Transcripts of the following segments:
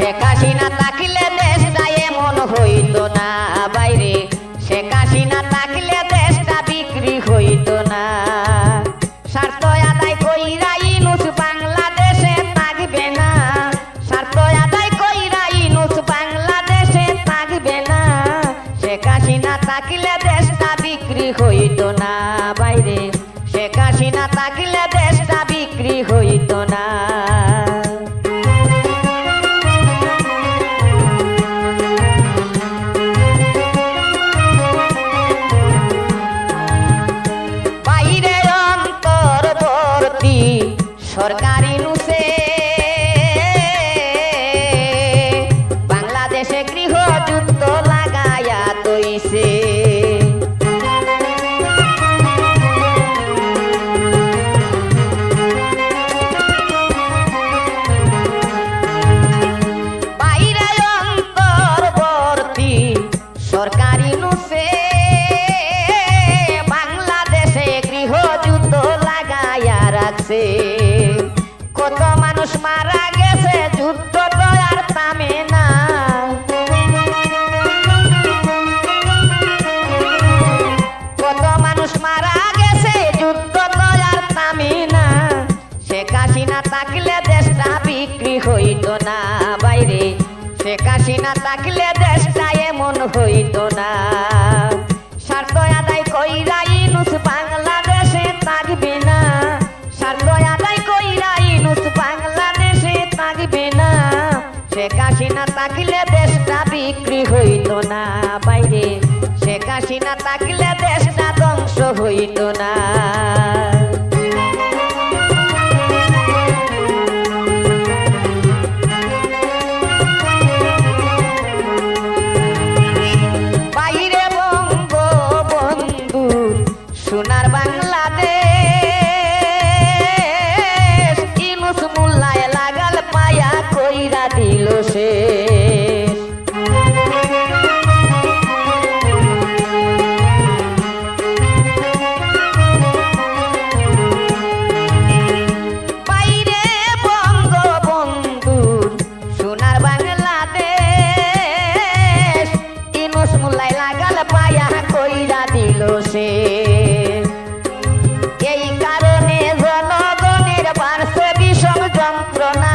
শেখ হাসিনা থাকলে দেশটা এমন হইতো না বাইরে, শেখ হাসিনা থাকলে দেশটা বিক্রি হইতো না। স্বার্থ আদায় কইরা ইউনূস বাংলাদেশে থাকবে না, স্বার্থ আদায় কইরা ইউনূস বাংলাদেশে থাকবে না। শেখ হাসিনা থাকলে দেশটা বিক্রি হইতো না বাইরে, শেখ হাসিনা থাকলে দেশটা বিক্রি হইতো না। সরকার ইউনূসে বাংলাদেশে গৃহযুদ্ধ লাগায়া তৈছে। বাইরে অন্তর্বর্তী সরকার ইউনূসে বাংলাদেশে গৃহযুদ্ধ লাগায়া রাখছে। কত মানুষ মারা গেছে, যুদ্ধ তো আর থামে না। কত মানুষ মারা গেছে, যুদ্ধ তো আর থামে না। শেখ হাসিনা থাকলে দেশটা বিক্রি হইতো না বাইরে, শেখ হাসিনা থাকলে দেশটা এমন হইতো না। স্বার্থ আদায় কইরা ইউনূস বাংলাদেশে থাকবে না, স্বার্থ আদায় কইরা ইউনূস বাংলাদেশে থাকবে না। শেখ হাসিনা থাকলে দেশটা বিক্রি হইতো না বাইরে, শেখ হাসিনা থাকলে দেশটা ধ্বংস হইতো না। বাইরে বঙ্গবন্ধু সোনার বাংলাদেশ, ইউনূস মোল্লায় লাগাল পায়া কইরা দিল শেষ। বাইরে বঙ্গবন্ধু সোনার বাংলাদেশ, ইউনূস মোল্লায় লাগাল পায়া কইরা দিল শেষ। এই কারণে জনগণের বাড়ছে বিষম যন্ত্রণা,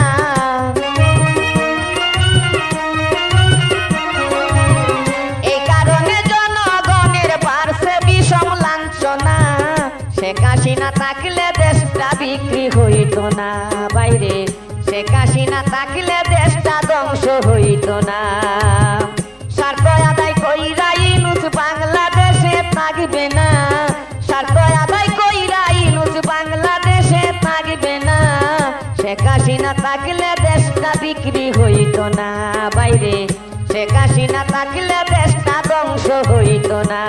এই কারণে জনগণের বাড়ছে বিষম লাঞ্ছনা। শেখ হাসিনা থাকলে দেশটা বিক্রি হইতো না বাইরে, শেখ হাসিনা থাকলে দেশটা ধ্বংস হইতো না। স্বার্থ আদায় কইরা ইউনূস বাংলাদেশে থাকবে না, স্বার্থ আদায় কইরা ইউনূস বাংলাদেশে থাকবে না। শেখ হাসিনা থাকলে দেশটা বিক্রি হইতো না বাইরে, শেখ হাসিনা থাকলে দেশটা ধ্বংস হইতো না।